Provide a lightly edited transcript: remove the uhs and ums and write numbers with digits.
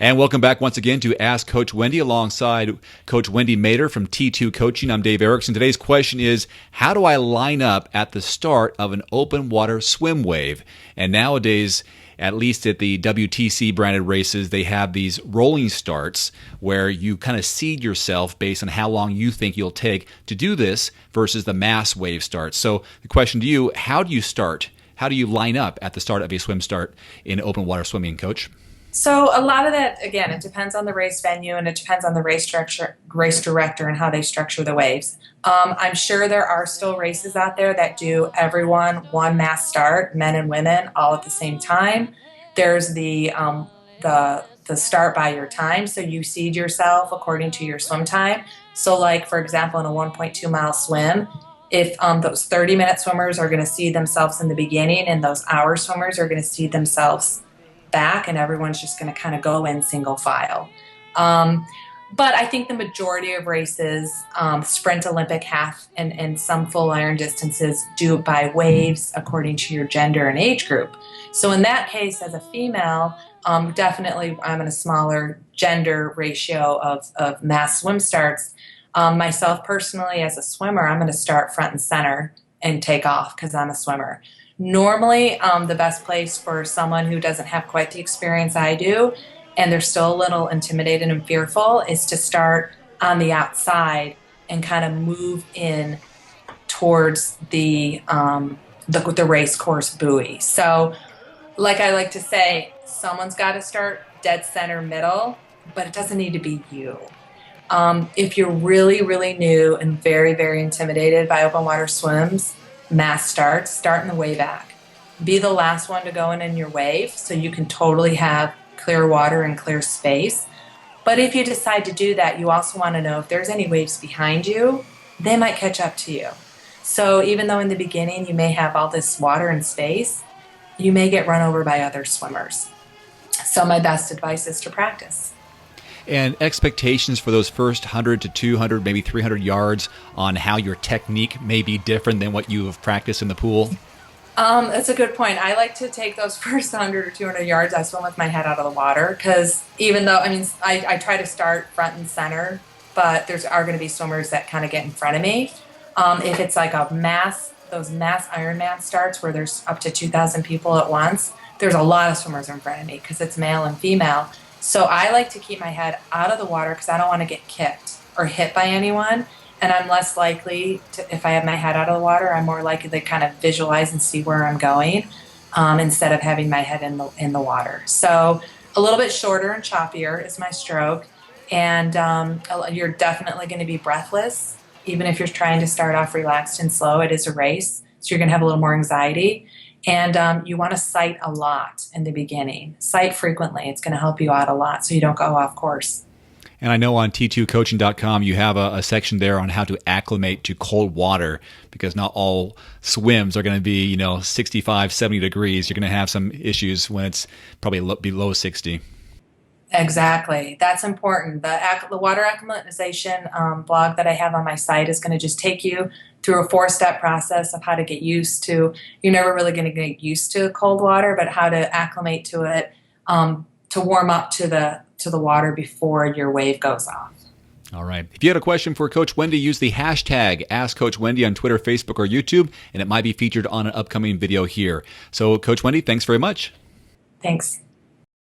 And welcome back once again to Ask Coach Wendy alongside Coach Wendy Mader from T2Coaching. I'm Dave Erickson. Today's question is, how do I line up at the start of an open water swim wave? And nowadays, at least at the WTC branded races, they have these rolling starts where you kind of seed yourself based on how long you think you'll take to do this versus the mass wave starts. So the question to you, how do you start? How do you line up at the start of a swim start in open water swimming, Coach? So a lot of that, again, it depends on the race venue and it depends on the race director and how they structure the waves. I'm sure there are still races out there that do everyone one mass start, men and women, all at the same time. There's the start by your time, so you seed yourself according to your swim time. So like, for example, in a 1.2 mile swim, if those 30-minute swimmers are going to seed themselves in the beginning and those hour swimmers are going to seed themselves back, and everyone's just going to kind of go in single file. But I think the majority of races, sprint, Olympic, half, and some full iron distances do it by waves according to your gender and age group. So in that case, as a female, definitely I'm in a smaller gender ratio of mass swim starts. Myself personally, as a swimmer, I'm going to start front and center and take off because I'm a swimmer. Normally, the best place for someone who doesn't have quite the experience I do, and they're still a little intimidated and fearful, is to start on the outside and kind of move in towards the race course buoy. So, like I like to say, someone's got to start dead center middle, but it doesn't need to be you. If you're really, really new and very, very intimidated by open water swims, mass starts, start in the way back. Be the last one to go in your wave so you can totally have clear water and clear space. But if you decide to do that, you also want to know if there's any waves behind you, they might catch up to you. So even though in the beginning you may have all this water and space, you may get run over by other swimmers. So my best advice is to practice. And expectations for those first 100 to 200, maybe 300 yards on how your technique may be different than what you have practiced in the pool? That's a good point. I like to take those first 100 or 200 yards, I swim with my head out of the water because even though, I try to start front and center, but there are going to be swimmers that kind of get in front of me. If it's like those mass Ironman starts where there's up to 2,000 people at once, there's a lot of swimmers in front of me because it's male and female. So I like to keep my head out of the water because I don't want to get kicked or hit by anyone. And I'm less likely to, if I have my head out of the water, I'm more likely to kind of visualize and see where I'm going instead of having my head in the water. So a little bit shorter and choppier is my stroke. And you're definitely going to be breathless. Even if you're trying to start off relaxed and slow, it is a race. So you're going to have a little more anxiety. And you want to sight a lot in the beginning. Sight frequently. It's going to help you out a lot so you don't go off course. And I know on T2Coaching.com you have a section there on how to acclimate to cold water because not all swims are going to be, 65, 70 degrees. You're going to have some issues when it's probably below 60. Exactly. That's important. The water acclimatization blog that I have on my site is going to just take you through a 4-step process of how to get used to, you're never really going to get used to cold water, but how to acclimate to it, to warm up to the water before your wave goes off. All right. If you had a question for Coach Wendy, use the hashtag AskCoachWendy on Twitter, Facebook, or YouTube, and it might be featured on an upcoming video here. So, Coach Wendy, thanks very much. Thanks.